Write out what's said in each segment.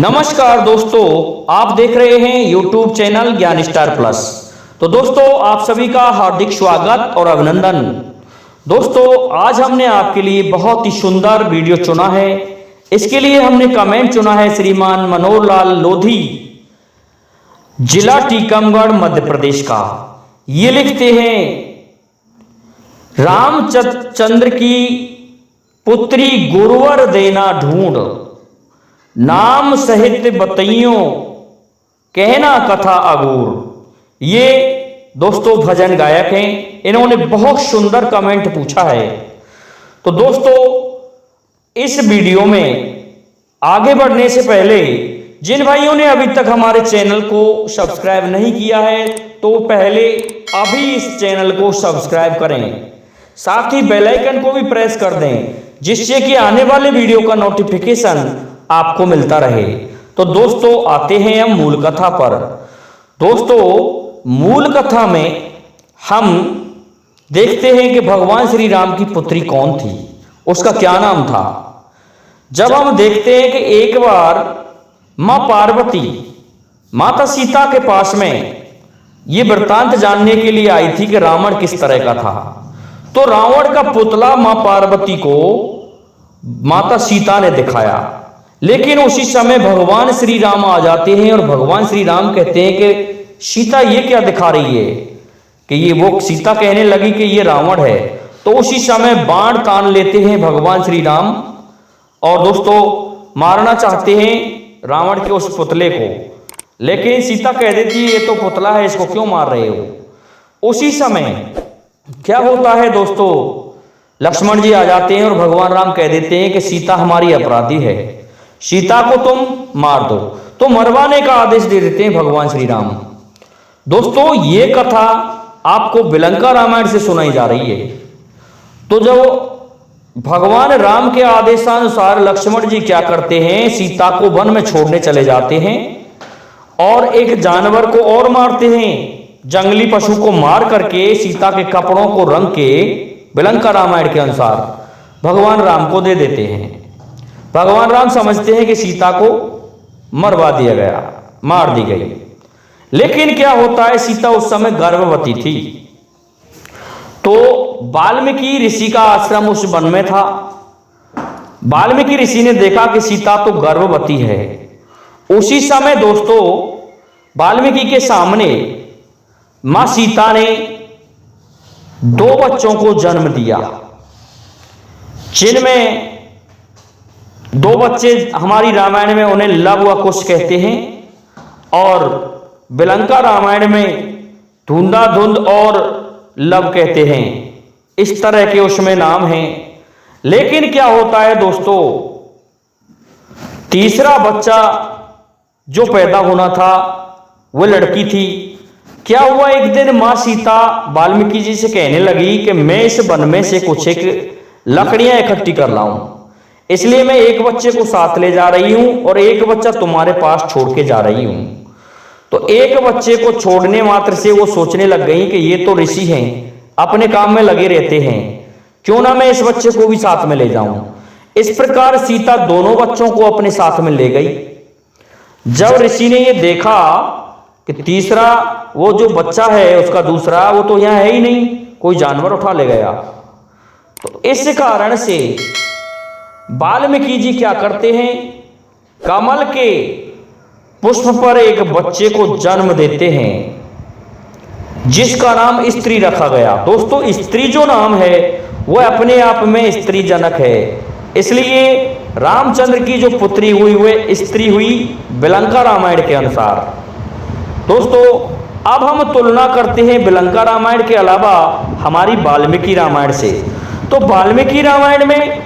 नमस्कार दोस्तों, आप देख रहे हैं YouTube चैनल ज्ञान स्टार प्लस। तो दोस्तों, आप सभी का हार्दिक स्वागत और अभिनंदन। दोस्तों, आज हमने आपके लिए बहुत ही सुंदर वीडियो चुना है। इसके लिए हमने कमेंट चुना है श्रीमान मनोहर लाल लोधी, जिला टीकमगढ़, मध्य प्रदेश का। ये लिखते हैं, रामचंद्र की पुत्री गुरुवर देना ढूंढ, नाम सहित बतइयों कहना कथा अगूर। ये दोस्तों भजन गायक हैं, इन्होंने बहुत सुंदर कमेंट पूछा है। तो दोस्तों, इस वीडियो में आगे बढ़ने से पहले जिन भाइयों ने अभी तक हमारे चैनल को सब्सक्राइब नहीं किया है तो पहले अभी इस चैनल को सब्सक्राइब करें, साथ ही बेल आइकन को भी प्रेस कर दें, जिससे कि आने वाले वीडियो का नोटिफिकेशन आपको मिलता रहे। तो दोस्तों, आते हैं हम मूल कथा पर। दोस्तों, मूल कथा में हम देखते हैं कि भगवान श्री राम की पुत्री कौन थी, उसका क्या नाम था। जब हम देखते हैं कि एक बार मां पार्वती माता सीता के पास में ये वृत्तांत जानने के लिए आई थी कि रावण किस तरह का था, तो रावण का पुतला मां पार्वती को माता सीता ने दिखाया। लेकिन उसी समय भगवान श्री राम आ जाते हैं और भगवान श्री राम कहते हैं कि सीता ये क्या दिखा रही है, कि ये वो सीता कहने लगी कि ये रावण है। तो उसी समय बाण तान लेते हैं भगवान श्री राम और दोस्तों मारना चाहते हैं रावण के उस पुतले को। लेकिन सीता कह देती है ये तो पुतला है, इसको क्यों मार रहे हो। उसी समय क्या होता है दोस्तों, लक्ष्मण जी आ जाते हैं और भगवान राम कह देते हैं कि सीता हमारी अपराधी है, सीता को तुम मार दो। तो मरवाने का आदेश दे देते हैं भगवान श्री राम। दोस्तों, ये कथा आपको बिलंका रामायण से सुनाई जा रही है। तो जब भगवान राम के आदेशानुसार लक्ष्मण जी क्या करते हैं, सीता को वन में छोड़ने चले जाते हैं और एक जानवर को और मारते हैं, जंगली पशु को मार करके सीता के कपड़ों को रंग के बिलंका रामायण के अनुसार भगवान राम को दे देते हैं। भगवान राम समझते हैं कि सीता को मरवा दिया गया, मार दी गई। लेकिन क्या होता है, सीता उस समय गर्भवती थी। तो वाल्मीकि ऋषि का आश्रम उस वन में था। वाल्मीकि ऋषि ने देखा कि सीता तो गर्भवती है। उसी समय दोस्तों वाल्मीकि के सामने मां सीता ने 2 बच्चों को जन्म दिया, जिनमें 2 बच्चे हमारी रामायण में उन्हें लव व कुश कहते हैं और बिलंका रामायण में धुंधाधुंध और लव कहते हैं। इस तरह के उसमें नाम हैं। लेकिन क्या होता है दोस्तों, तीसरा बच्चा जो पैदा होना था वो लड़की थी। क्या हुआ, एक दिन मां सीता वाल्मीकि जी से कहने लगी कि मैं इस वन में से कुछ एक लकड़ियां इकट्ठी कर लाऊं, इसलिए मैं एक बच्चे को साथ ले जा रही हूं और एक बच्चा तुम्हारे पास छोड़ के जा रही हूं। तो एक बच्चे को छोड़ने मात्र से वो सोचने लग गई कि ये तो ऋषि हैं, अपने काम में लगे रहते हैं, क्यों ना मैं इस बच्चे को भी साथ में ले जाऊं। इस प्रकार सीता दोनों बच्चों को अपने साथ में ले गई। जब ऋषि ने ये देखा कि तीसरा वो जो बच्चा है उसका दूसरा वो तो यहां है ही नहीं, कोई जानवर उठा ले गया, तो इस कारण से वाल्मीकि जी क्या करते हैं, कमल के पुष्प पर एक बच्चे को जन्म देते हैं, जिसका नाम स्त्री रखा गया। दोस्तों, स्त्री जो नाम है वह अपने आप में स्त्री जनक है, इसलिए रामचंद्र की जो पुत्री हुई वह स्त्री हुई बिलंका रामायण के अनुसार। दोस्तों, अब हम तुलना करते हैं बिलंका रामायण के अलावा हमारी वाल्मीकि रामायण से। तो वाल्मीकि रामायण में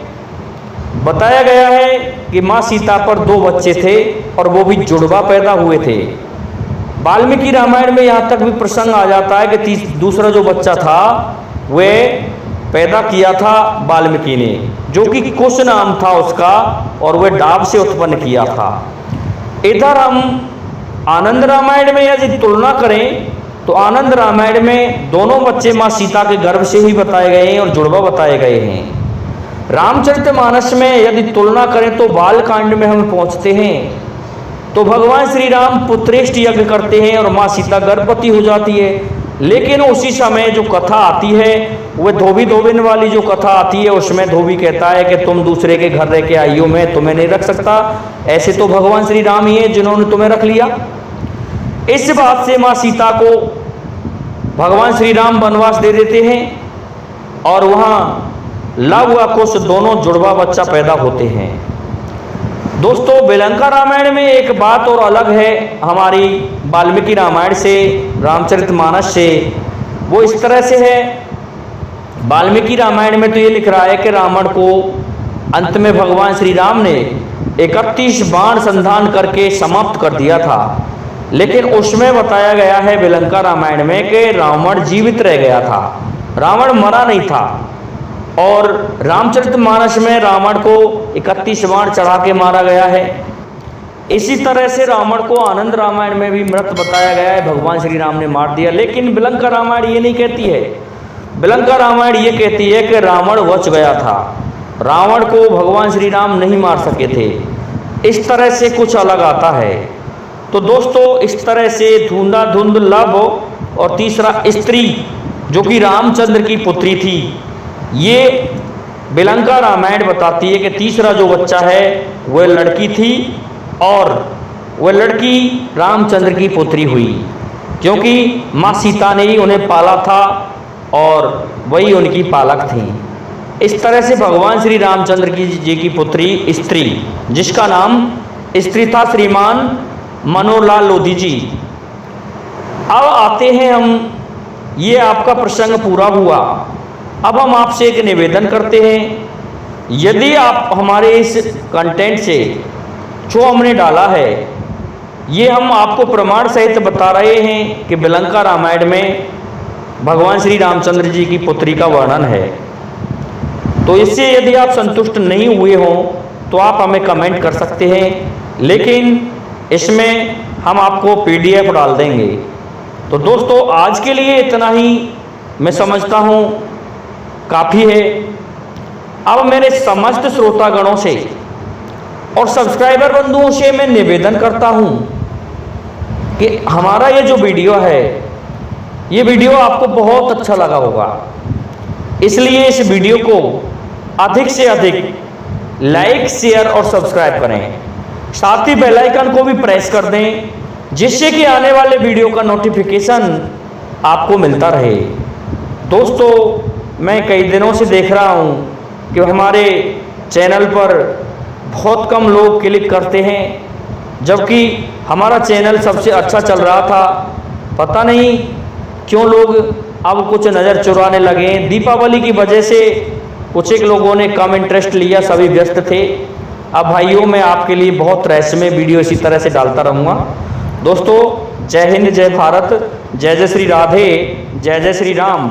बताया गया है कि मां सीता पर 2 बच्चे थे और वो भी जुड़वा पैदा हुए थे। वाल्मीकि रामायण में यहां तक भी प्रसंग आ जाता है कि दूसरा जो बच्चा था वह पैदा किया था वाल्मीकि ने, जो कि कुश नाम था उसका, और वह डाब से उत्पन्न किया था। इधर हम आनंद रामायण में यदि तुलना करें तो आनंद रामायण में दोनों बच्चे मां सीता के गर्भ से ही बताए गए हैं और जुड़वा बताए गए हैं। रामचरितमानस में यदि तुलना करें तो बालकांड में हम पहुंचते हैं तो भगवान श्री राम पुत्रेष्ट यज्ञ करते हैं और माँ सीता गर्भवती हो जाती है। लेकिन उसी समय जो कथा आती है, वह धोबी धोबिन वाली जो कथा आती है, उसमें धोबी कहता है कि तुम दूसरे के घर रह के आई हो, मैं तुम्हें नहीं रख सकता, ऐसे तो भगवान श्री राम ही है जिन्होंने तुम्हें रख लिया। इस बात से माँ सीता को भगवान श्री राम वनवास दे देते हैं और वहाँ लव व कुश दोनों जुड़वा बच्चा पैदा होते हैं। दोस्तों, बिलंका रामायण में एक बात और अलग है हमारी वाल्मीकि रामायण से, रामचरितमानस से। वो इस तरह से है, वाल्मीकि रामायण में तो ये लिख रहा है कि रावण को अंत में भगवान श्री राम ने 31 बाण संधान करके समाप्त कर दिया था। लेकिन उसमें बताया गया है बिलंका रामायण में कि रावण जीवित रह गया था, रावण मरा नहीं था। और रामचरितमानस में रावण को 31 बाण चढ़ा के मारा गया है। इसी तरह से रावण को आनंद रामायण में भी मृत बताया गया है, भगवान श्री राम ने मार दिया। लेकिन बिलंका रामायण ये नहीं कहती है, बिलंका रामायण ये कहती है कि रावण बच गया था, रावण को भगवान श्री राम नहीं मार सके थे। इस तरह से कुछ अलग आता है। तो दोस्तों, इस तरह से धुंधाधुंध लव और तीसरा स्त्री जो कि रामचंद्र की पुत्री थी, ये बिलंका रामायण बताती है कि तीसरा जो बच्चा है वह लड़की थी और वह लड़की रामचंद्र की पुत्री हुई, क्योंकि माँ सीता ने ही उन्हें पाला था और वही उनकी पालक थी। इस तरह से भगवान श्री रामचंद्र जी की पुत्री स्त्री, जिसका नाम स्त्री था श्रीमान मनोहरलाल लोधी जी। अब आते हैं हम, ये आपका प्रसंग पूरा हुआ। अब हम आपसे एक निवेदन करते हैं, यदि आप हमारे इस कंटेंट से जो हमने डाला है, ये हम आपको प्रमाण सहित बता रहे हैं कि बिलंका रामायण में भगवान श्री रामचंद्र जी की पुत्री का वर्णन है, तो इससे यदि आप संतुष्ट नहीं हुए हों तो आप हमें कमेंट कर सकते हैं। लेकिन इसमें हम आपको PDF डाल देंगे। तो दोस्तों, आज के लिए इतना ही मैं समझता हूँ काफ़ी है। अब मेरे समस्त श्रोतागणों से और सब्सक्राइबर बंधुओं से मैं निवेदन करता हूँ कि हमारा ये जो वीडियो है, ये वीडियो आपको बहुत अच्छा लगा होगा, इसलिए इस वीडियो को अधिक से अधिक लाइक, शेयर और सब्सक्राइब करें। साथ ही बेल आइकन को भी प्रेस कर दें, जिससे कि आने वाले वीडियो का नोटिफिकेशन आपको मिलता रहे। दोस्तों, मैं कई दिनों से देख रहा हूँ कि हमारे चैनल पर बहुत कम लोग क्लिक करते हैं, जबकि हमारा चैनल सबसे अच्छा चल रहा था। पता नहीं क्यों लोग अब कुछ नज़र चुराने लगे। दीपावली की वजह से कुछ एक लोगों ने कम इंटरेस्ट लिया, सभी व्यस्त थे। अब भाइयों, मैं आपके लिए बहुत रहस्यमय वीडियो इसी तरह से डालता रहूँगा। दोस्तों, जय हिंद, जय भारत, जय जय श्री राधे, जय जय श्री राम।